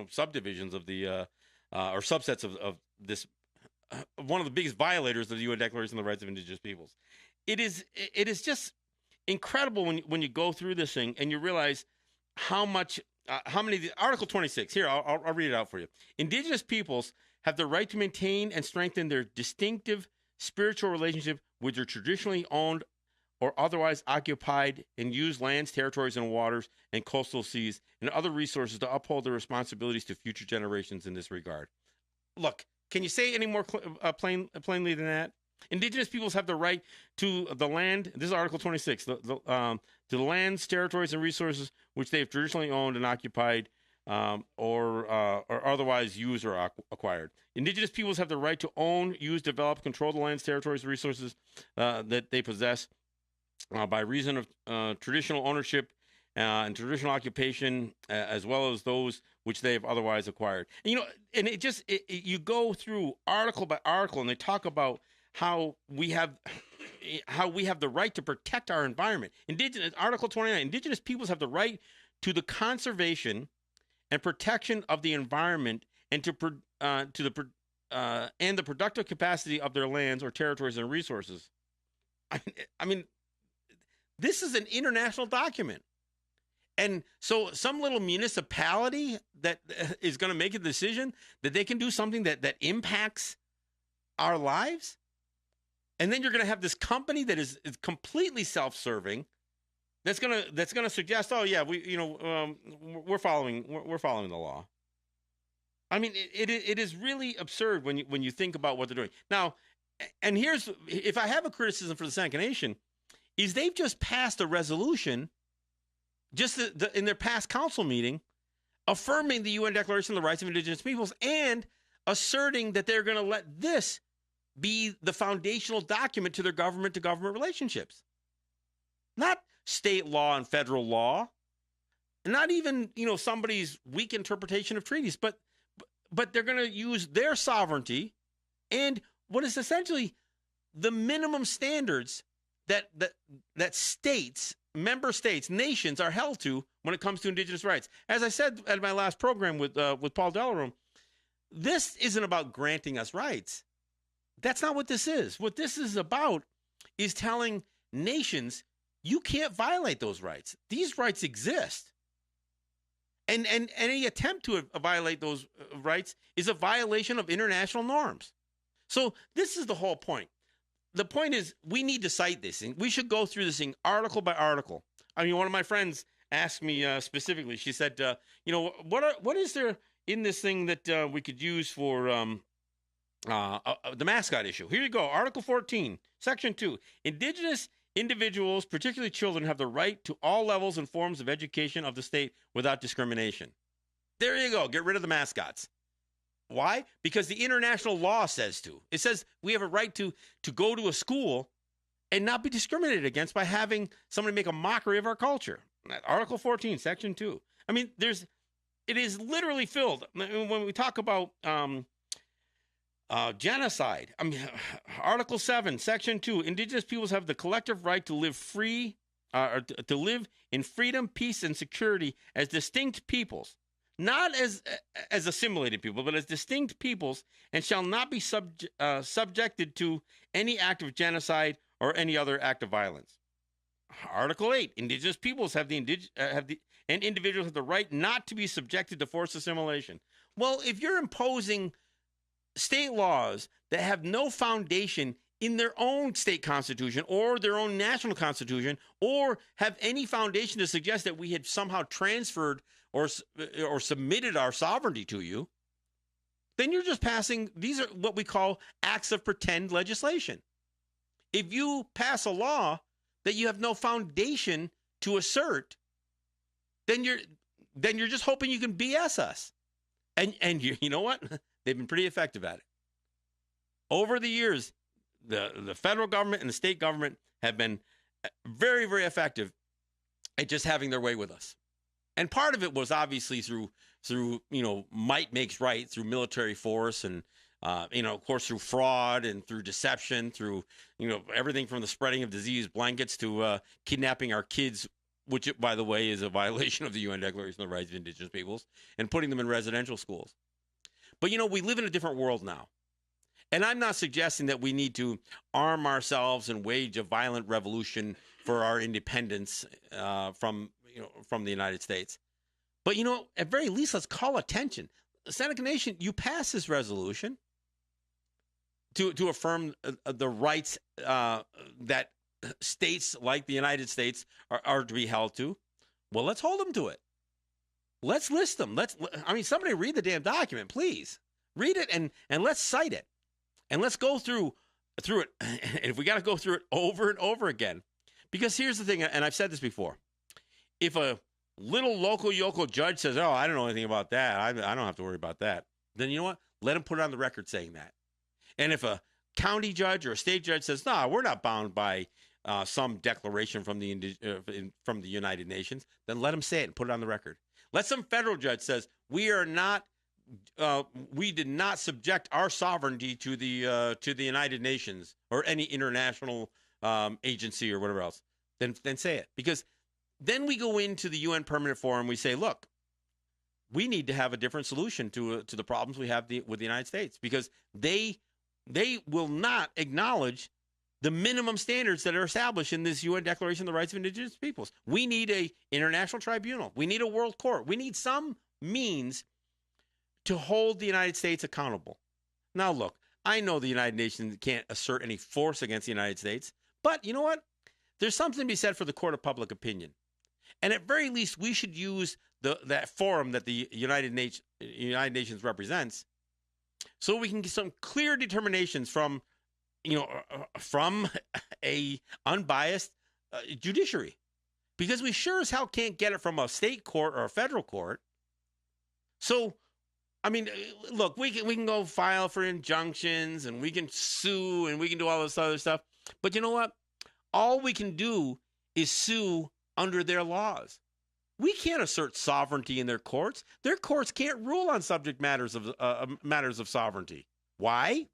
subdivisions of the or subsets of this one of the biggest violators of the UN Declaration on the Rights of Indigenous Peoples. It is just incredible when you go through this thing and you realize how many Article 26 here. I'll read it out for you. Indigenous peoples have the right to maintain and strengthen their distinctive spiritual relationship with their traditionally owned or otherwise occupied and used lands, territories, and waters, and coastal seas, and other resources to uphold their responsibilities to future generations in this regard. Look, can you say any more plainly than that? Indigenous peoples have the right to the land. This is Article 26. To the lands, territories, and resources which they have traditionally owned and occupied, or otherwise used or acquired. Indigenous peoples have the right to own, use, develop, control the lands, territories, and resources that they possess by reason of traditional ownership and traditional occupation, as well as those which they have otherwise acquired. And, you go through article by article, and they talk about how we have the right to protect our environment. Article 29, Indigenous peoples have the right to the conservation and protection of the environment and the productive capacity of their lands or territories and resources. I mean, this is an international document. And so some little municipality that is going to make a decision that they can do something that impacts our lives. And then you're going to have this company that is completely self-serving that's going to suggest, oh yeah, we're following the law. I mean, it is really absurd when you think about what they're doing. Now, and if I have a criticism for the Seneca Nation, is they've just passed a resolution just in their past council meeting affirming the UN Declaration on the Rights of Indigenous Peoples and asserting that they're going to let this be the foundational document to their government-to-government relationships. Not state law and federal law, not even, somebody's weak interpretation of treaties, but they're going to use their sovereignty and what is essentially the minimum standards that states, member states, nations are held to when it comes to indigenous rights. As I said at my last program with Paul Delaroom, this isn't about granting us rights. That's not what this is. What this is about is telling nations, you can't violate those rights. These rights exist. And any attempt to violate those rights is a violation of international norms. So this is the whole point. The point is we need to cite this, and we should go through this thing article by article. I mean, one of my friends asked me specifically, she said, what is there in this thing that we could use for the mascot issue? Here you go. Article 14, Section 2. Indigenous individuals, particularly children, have the right to all levels and forms of education of the state without discrimination. There you go. Get rid of the mascots. Why? Because the international law says to. It says we have a right to go to a school and not be discriminated against by having somebody make a mockery of our culture. Article 14, Section 2. I mean, it is literally filled. When we talk about genocide, I mean, Article 7, Section 2, Indigenous peoples have the collective right to live free, or to live in freedom, peace, and security as distinct peoples, not as assimilated people, but as distinct peoples, and shall not be subjected to any act of genocide or any other act of violence. Article 8, Indigenous peoples and individuals have the right not to be subjected to forced assimilation. Well, if you're imposing state laws that have no foundation in their own state constitution or their own national constitution, or have any foundation to suggest that we had somehow transferred or submitted our sovereignty to you, then you're just passing, these are what we call acts of pretend legislation. If you pass a law that you have no foundation to assert, then you're just hoping you can BS us. And you know what? They've been pretty effective at it. Over the years, the federal government and the state government have been very, very effective at just having their way with us. And part of it was obviously through might makes right, through military force, and of course through fraud and through deception, through everything from the spreading of disease blankets to kidnapping our kids, which, by the way, is a violation of the UN Declaration of the Rights of Indigenous Peoples, and putting them in residential schools. But we live in a different world now. And I'm not suggesting that we need to arm ourselves and wage a violent revolution for our independence from the United States. But, at very least, let's call attention. Seneca Nation, you pass this resolution to affirm the rights that states like the United States are to be held to. Well, let's hold them to it. Let's list them. Somebody read the damn document, please. Read it and let's cite it. And let's go through it. And if we got to go through it over and over again. Because here's the thing, and I've said this before. If a little local yokel judge says, oh, I don't know anything about that, I don't have to worry about that, then you know what? Let him put it on the record saying that. And if a county judge or a state judge says, no, we're not bound by some declaration from the United Nations, then let him say it and put it on the record. Let some federal judge says, we did not subject our sovereignty to the United Nations or any international agency or whatever else. Then say it, because then we go into the UN Permanent Forum. We say, look, we need to have a different solution to the problems we have with the United States, because they will not acknowledge the minimum standards that are established in this UN Declaration of the Rights of Indigenous Peoples. We need an international tribunal. We need a world court. We need some means to hold the United States accountable. Now, look, I know the United Nations can't assert any force against the United States, but you know what? There's something to be said for the court of public opinion. And at very least, we should use that forum that the United Nations represents, so we can get some clear determinations from a unbiased judiciary. Because we sure as hell can't get it from a state court or a federal court. So, look, we can go file for injunctions, and we can sue, and we can do all this other stuff. But you know what? All we can do is sue under their laws. We can't assert sovereignty in their courts. Their courts can't rule on subject matters of sovereignty. Why?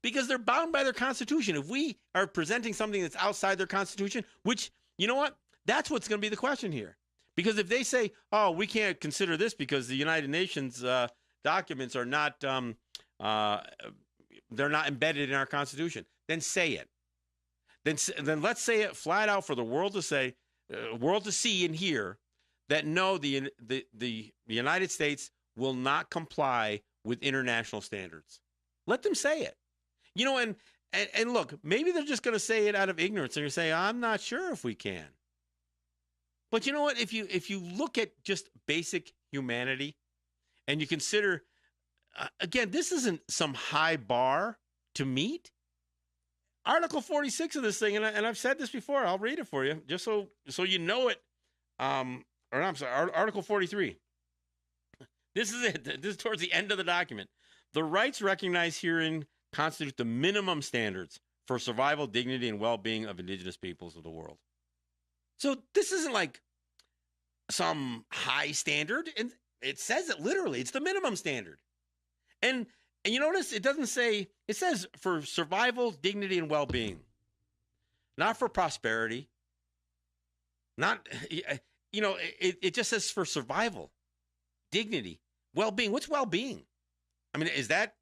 Because they're bound by their constitution. If we are presenting something that's outside their constitution, which, you know what? That's what's going to be the question here. Because if they say, oh, we can't consider this because the United Nations documents are not, they're not embedded in our constitution, then say it. Then let's say it flat out for the world to say, world to see and hear, that no, the United States will not comply with international standards. Let them say it. And look, maybe they're just going to say it out of ignorance. They're going to say, I'm not sure if we can. But you know what? If you look at just basic humanity, and you consider, again, this isn't some high bar to meet. Article 46 of this thing, and I've said this before, I'll read it for you, just so you know it. Article 43. This is it. This is towards the end of the document. The rights recognized herein constitute the minimum standards for survival, dignity, and well-being of indigenous peoples of the world. So this isn't like some high standard, and it says it literally. It's the minimum standard. And you notice it doesn't say, it says for survival, dignity, and well-being, not for prosperity. Not, it just says for survival, dignity, well-being. What's well-being? I mean, that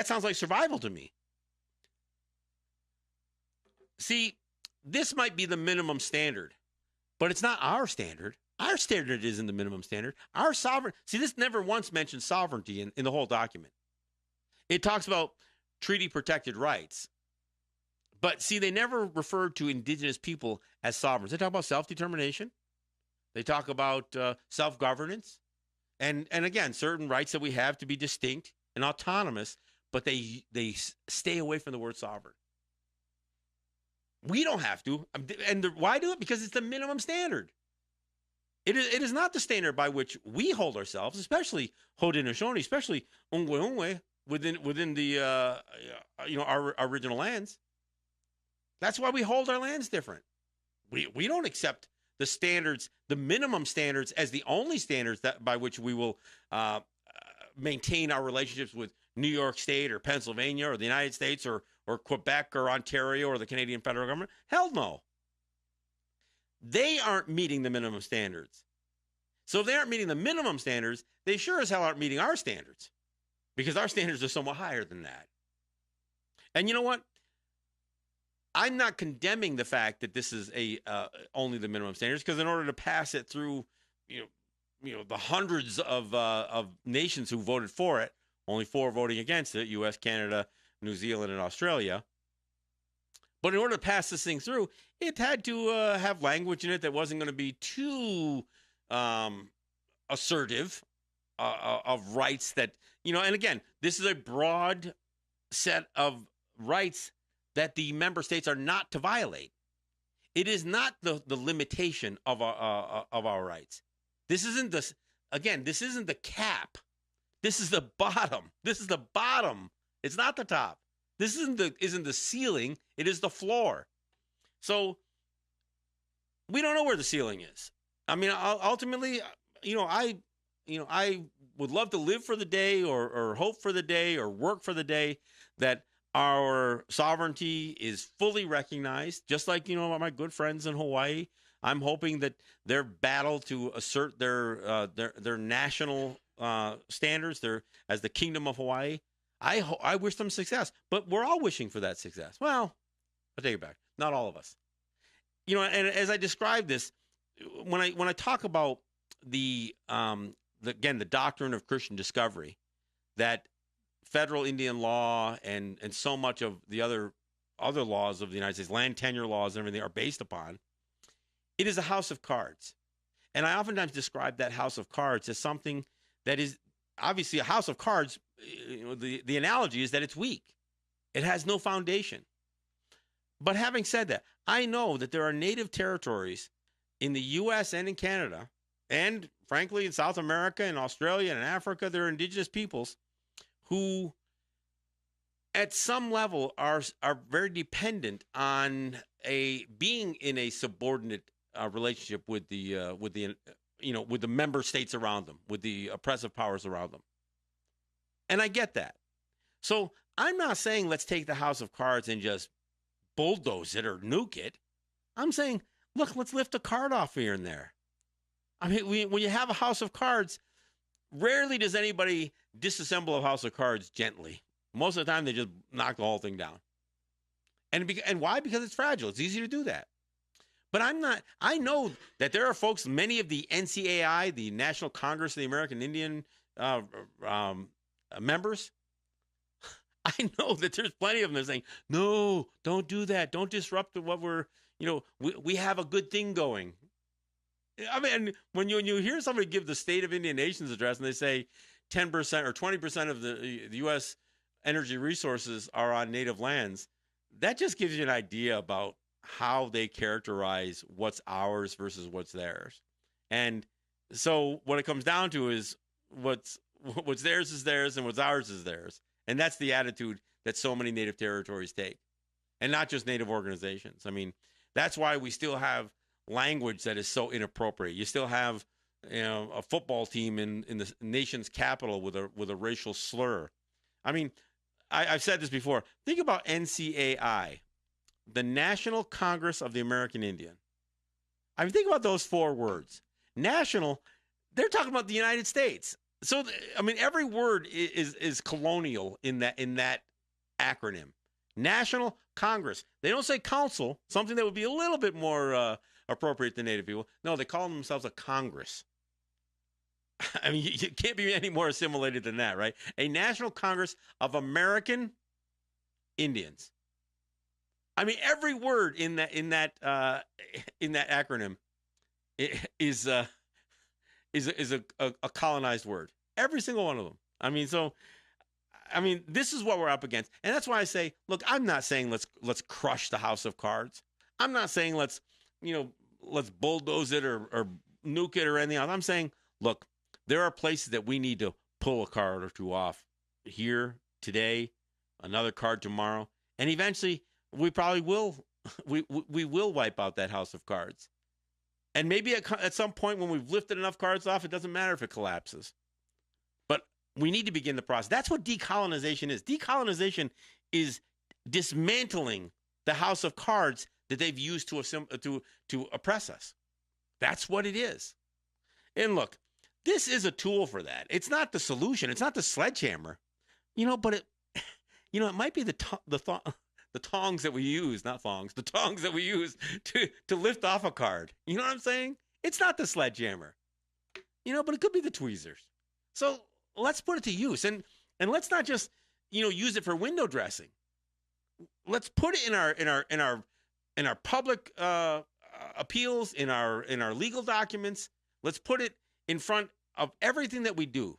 sounds like survival to me. See, this might be the minimum standard, but it's not our standard. Our standard isn't the minimum standard. Our sovereign, see, this never once mentions sovereignty in the whole document. It talks about treaty protected rights. But see, they never referred to indigenous people as sovereigns. They talk about self-determination. They talk about self-governance. And again, certain rights that we have to be distinct and autonomous, but they stay away from the word sovereign. We don't have to. And why do it? Because it's the minimum standard. It is not the standard by which we hold ourselves, especially Haudenosaunee, especially Ongwe within the our original lands. That's why we hold our lands different. We don't accept the standards, the minimum standards, as the only standards that by which we will maintain our relationships with New York State or Pennsylvania or the United States or Quebec or Ontario or the Canadian federal government. Hell no. They aren't meeting the minimum standards. So if they aren't meeting the minimum standards, they sure as hell aren't meeting our standards, because our standards are somewhat higher than that. And you know what? I'm not condemning the fact that this is only the minimum standards, because in order to pass it through, the hundreds of nations who voted for it, only 4 voting against it: U.S., Canada, New Zealand, and Australia. But in order to pass this thing through, it had to have language in it that wasn't going to be too assertive of rights that, and again, this is a broad set of rights that the member states are not to violate. It is not the limitation of our rights. This isn't this isn't the cap. This is the bottom. This is the bottom. It's not the top. This isn't the ceiling. It is the floor. So we don't know where the ceiling is. I mean, ultimately, I would love to live for the day or hope for the day or work for the day that our sovereignty is fully recognized, just like, my good friends in Hawaii. I'm hoping that their battle to assert their national standards, as the Kingdom of Hawaii, I wish them success, but we're all wishing for that success. Well, I'll take it back. Not all of us. And as I describe this, when I talk about the doctrine of Christian discovery, that federal Indian law and so much of the other laws of the United States, land tenure laws and everything, are based upon, it is a house of cards. And I oftentimes describe that house of cards as something that is obviously a house of cards. The analogy is that it's weak. It has no foundation. But having said that, I know that there are native territories in the U.S. and in Canada, and frankly in South America and Australia and Africa, there are indigenous peoples who at some level are very dependent on being in a subordinate relationship with the member states around them, with the oppressive powers around them. And I get that. So I'm not saying let's take the house of cards and just bulldoze it or nuke it. I'm saying, look, let's lift a card off here and there. I mean, when you have a house of cards, rarely does anybody disassemble a house of cards gently. Most of the time, they just knock the whole thing down. And why? Because it's fragile. It's easy to do that. But I know that there are folks, many of the NCAI, the National Congress of the American Indian members, I know that there's plenty of them that are saying, no, don't do that. Don't disrupt what we have a good thing going. I mean, when you hear somebody give the State of Indian Nations address and they say 10% or 20% of the U.S. energy resources are on native lands, that just gives you an idea about how they characterize what's ours versus what's theirs. And so what it comes down to is what's theirs is theirs and what's ours is theirs. And that's the attitude that so many Native territories take, and not just Native organizations. I mean, that's why we still have language that is so inappropriate. You still have, a football team in the nation's capital with a racial slur. I mean, I've said this before. Think about NCAI, the National Congress of the American Indian. I mean, think about those 4 words. National, they're talking about the United States. So, I mean, every word is colonial in that acronym. National Congress. They don't say council, something that would be a little bit more appropriate to Native people. No, they call themselves a Congress. I mean, you can't be any more assimilated than that, right? A National Congress of American Indians. I mean, every word in that acronym is a colonized word. Every single one of them. I mean, this is what we're up against, and that's why I say, look, I'm not saying let's crush the House of Cards. I'm not saying let's bulldoze it or nuke it or anything else. I'm saying, look, there are places that we need to pull a card or 2 off here today, another card tomorrow, and eventually we probably will. We will wipe out that House of Cards, and maybe at some point when we've lifted enough cards off, it doesn't matter if it collapses. But we need to begin the process. That's what decolonization is. Decolonization is dismantling the House of Cards that they've used to oppress us. That's what it is. And look, this is a tool for that. It's not the solution. It's not the sledgehammer, but it might be the tongs that we use, not thongs, the tongs that we use to lift off a card. You know what I'm saying? It's not the sledgehammer, but it could be the tweezers. So let's put it to use, and let's not just, use it for window dressing. Let's put it in our public appeals, in our legal documents. Let's put it in front of everything that we do.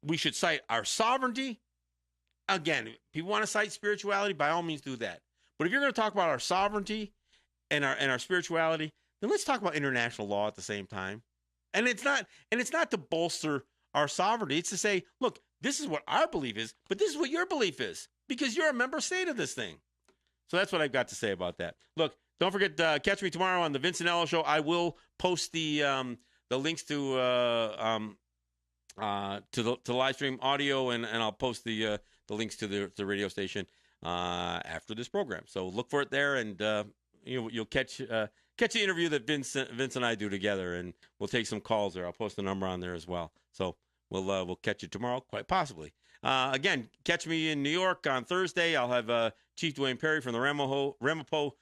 We should cite our sovereignty. Again, if people want to cite spirituality, by all means do that. But if you're going to talk about our sovereignty and our spirituality, then let's talk about international law at the same time. And it's not to bolster our sovereignty. It's to say, look, this is what our belief is, but this is what your belief is, because you're a member state of this thing. So that's what I've got to say about that. Look, don't forget, catch me tomorrow on the Vincenello Show. I will post the links to the live stream audio, and I'll post the links to the radio station after this program. So look for it there, and you'll catch the interview that Vince and I do together, and we'll take some calls there. I'll post the number on there as well. So we'll catch you tomorrow, quite possibly. Again, catch me in New York on Thursday. I'll have Chief Dwayne Perry from the Ramapo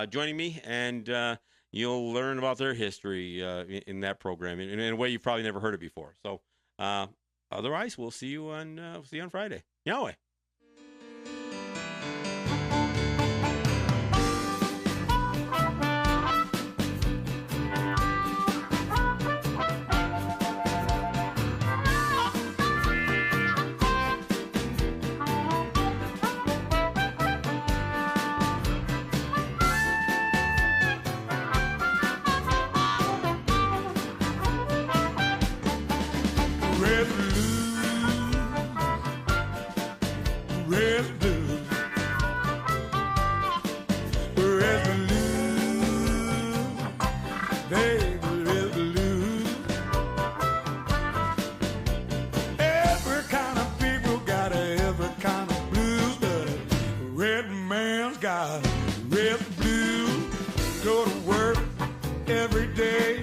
joining me, and you'll learn about their history in that program in a way you've probably never heard it before. So otherwise, we'll see you on Friday. Yahweh.
Red blue, go to work every day.